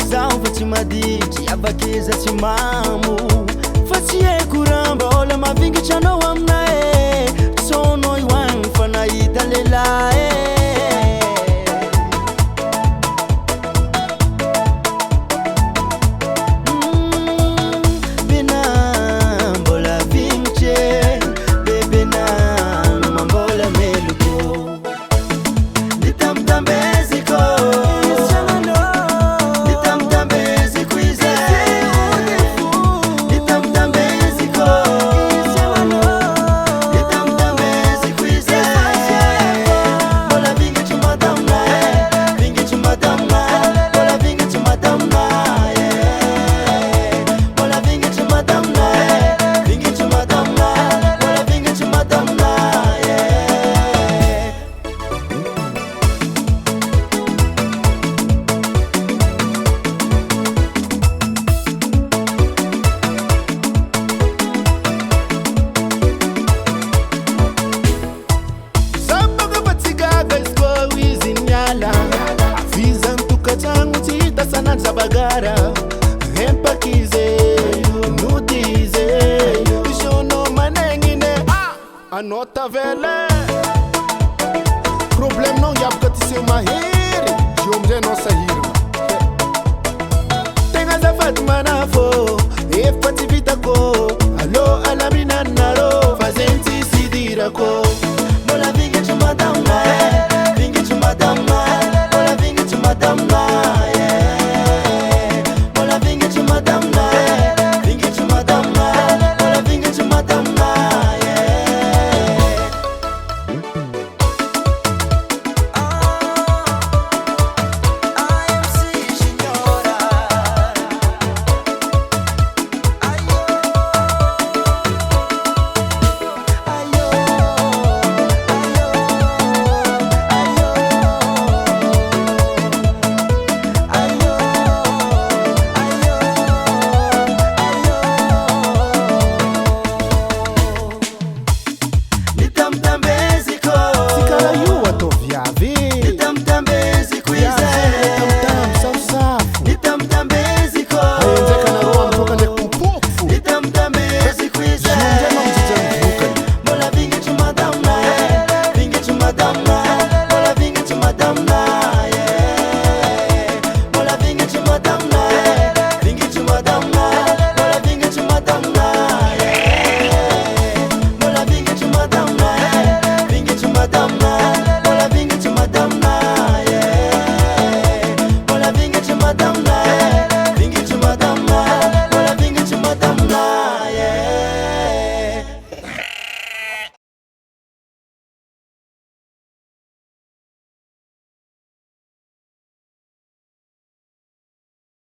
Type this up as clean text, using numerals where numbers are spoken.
zaho fa tsy maditry avakeza tsy mamo fa tsy haiko raha mba ôla mavingitry anao aminay sonao ioagny fa nahita lehilahy Bagara, empakize, nudize, jono manengine, anota vele. Problem não ia porque te seu mahir, jomje nossa hirma. Tenha zafat manafo, e fativita ko.